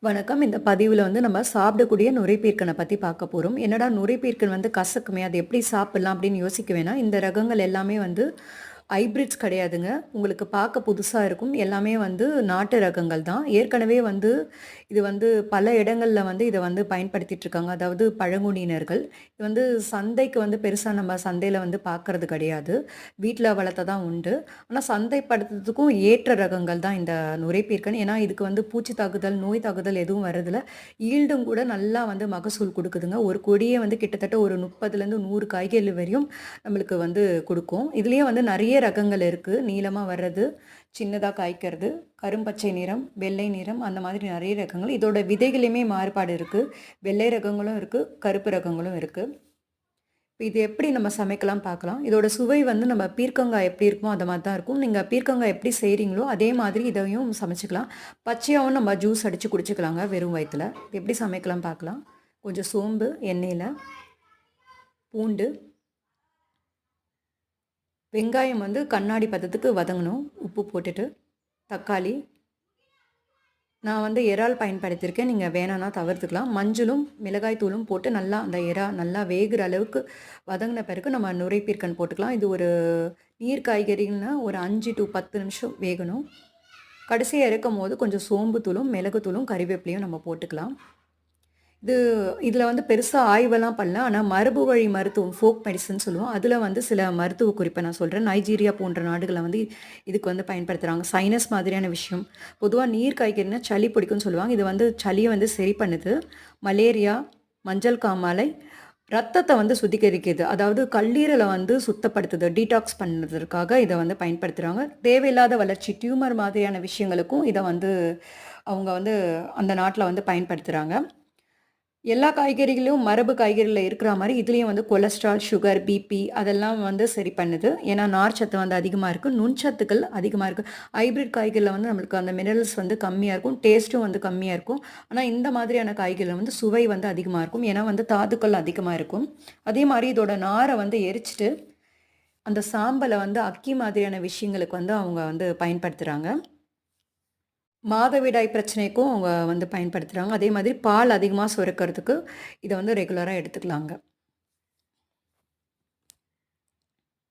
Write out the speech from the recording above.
வணக்கம். இந்த பதிவுல நம்ம சாப்பிடக்கூடிய நுரைப்பீர்க்கன பத்தி பார்க்க போறோம். என்னடா நுரைப்பீர்க்கன் கசக்குமே, அது எப்படி சாப்பிடலாம் அப்படின்னு யோசிக்க வேணாம். இந்த ரகங்கள் எல்லாமே ஹைபிரிட்ஸ் கிடையாதுங்க. உங்களுக்கு பார்க்க புதுசா இருக்கும். எல்லாமே நாட்டு ரகங்கள் தான். ஏற்கனவே இது பல இடங்கள்ல இத பயன்படுத்திட்டு இருக்காங்க. அதாவது பழங்குடியினர்கள். இது சந்தைக்கு பெருசா நம்ம சந்தையில பார்க்கறது கிடையாது. வீட்ல வளர்த்தா தான் உண்டு. ஆனா சந்தைப்படுத்துறதுக்கும் ஏற்ற ரகங்கள் தான் இந்த நுரைப்பீர்க்கன். ஏன்னா இதுக்கு பூச்சி தாக்குதல், நோய் தாக்குதல் எதுவும் வரதில்ல. ஈல்டும் கூட நல்லா மகசூல் குடுக்குதுங்க. ஒரு கொடியே கிட்டத்தட்ட ஒரு 30லேருந்து 100 காய்கள் வரையும் நம்மளுக்கு குடுக்கும். இதுலயே நெறைய ரகங்கள் இருக்கு. நீளமா வர்றது, சின்னதா காய்க்கிறது, கரும்பச்சை நிறம், வெள்ளை நிறம் அந்த மாதிரி நெறைய ரகங்கள். இதோட விதைகளையுமே மாறுபாடு இருக்கு. வெள்ளை ரகங்களும் இருக்கு, கருப்பு ரகங்களும் இருக்கு. இப்ப இது எப்படி நம்ம சமைக்கலாம் பார்க்கலாம். இதோட சுவை நம்ம பீர்க்கங்காய் எப்படி இருக்குமோ அந்த மாரி தான் இருக்கும். நீங்க பீர்க்கங்காய் எப்படி செய்றீங்களோ, அதே மாதிரி இதையும் சமைச்சுக்கலாம். பச்சையாவும் நம்ம ஜூஸ் அடிச்சு குடிச்சுக்கலாங்க வெறும் வயித்துல. எப்படி சமைக்கலாம் பார்க்கலாம். கொஞ்சம் சோம்பு எண்ணெயில, பூண்டு, வெங்காயம் கண்ணாடி பதத்துக்கு வதங்கணும். உப்பு போட்டுட்டு, தக்காளி, நான் இறால் பயன்படுத்தியிருக்கேன். நீங்க வேணான்னா தவிர்த்துக்கலாம். மஞ்சளும், மிளகாய் தூளும் போட்டு நல்லா அந்த நல்லா வேகுற அளவுக்கு வதங்கின பிறகு நம்ம நுரைப்பீர்க்கன் போட்டுக்கலாம். இது ஒரு நீர் காய்கறின்னா ஒரு 5 டூ 10 நிமிஷம் வேகணும். கடைசியா இறக்கும்போது கொஞ்சம் சோம்பு தூளும், மிளகு தூளும், கறிவேப்பிலையும் நம்ம போட்டுக்கலாம். இதில பெருசா ஆய்வெல்லாம் பண்ணல. ஆனா மரபு வழி மருத்துவம், ஃபோக் மெடிசின் சொல்லுவோம். அதில சில மருத்துவ குறிப்ப நான் சொல்றேன். நைஜீரியா போன்ற நாடுகள்ல இதுக்கு பயன்படுத்துறாங்க. சைனஸ் மாதிரியான விஷயம். பொதுவா நீர் காய்கறினா சளி பிடிக்கும்னு சொல்லுவாங்க. இது சளிய சரி பண்ணுது. மலேரியா, மஞ்சள் காமாலை, ரத்தத்த சுத்திகரிக்குது. அதாவது கல்லீரல சுத்தப்படுத்துது. டீடாக்ஸ் பண்ணுறதுக்காக இத பயன்படுத்துறாங்க. தேவையில்லாத வளர்ச்சி, டியூமர் மாதிரியான விஷயங்களுக்கும் இத அவங்க அந்த நாட்ல பயன்படுத்துறாங்க. எல்லா காய்கறிகளும் மரபு காய்கறில இருக்கிற மாரி, இதுலயும் கொலஸ்ட்ரால், சுகர், பிபி அதெல்லாம் சரி பண்ணுது. ஏன்னா நார்ச்சத்து அதிகமா இருக்கு. நுண்சத்துக்கள் அதிகமா இருக்கு. ஹைபிரிட் காய்கறில நம்மளுக்கு அந்த மினரல்ஸ் கம்மியா இருக்கும். டேஸ்ட்டும் கம்மியா இருக்கும். ஆனா இந்த மாதிரியான காய்கறில சுவை அதிகமா இருக்கும். ஏன்னா தாதுக்கள் அதிகமா இருக்கும். அதே மாரி இதோட நார எரிச்சுட்டு, அந்த சாம்பல அக்கி மாதிரியான விஷயங்களுக்கு அவங்க பயன்படுத்துறாங்க. மாதவிடாய் பிரச்சனைக்கும் அவங்க பயன்படுத்துறாங்க. அதே மாதிரி பால் அதிகமா சுரக்கிறதுக்கு இத ரெகுலரா எடுத்துக்கலாங்க.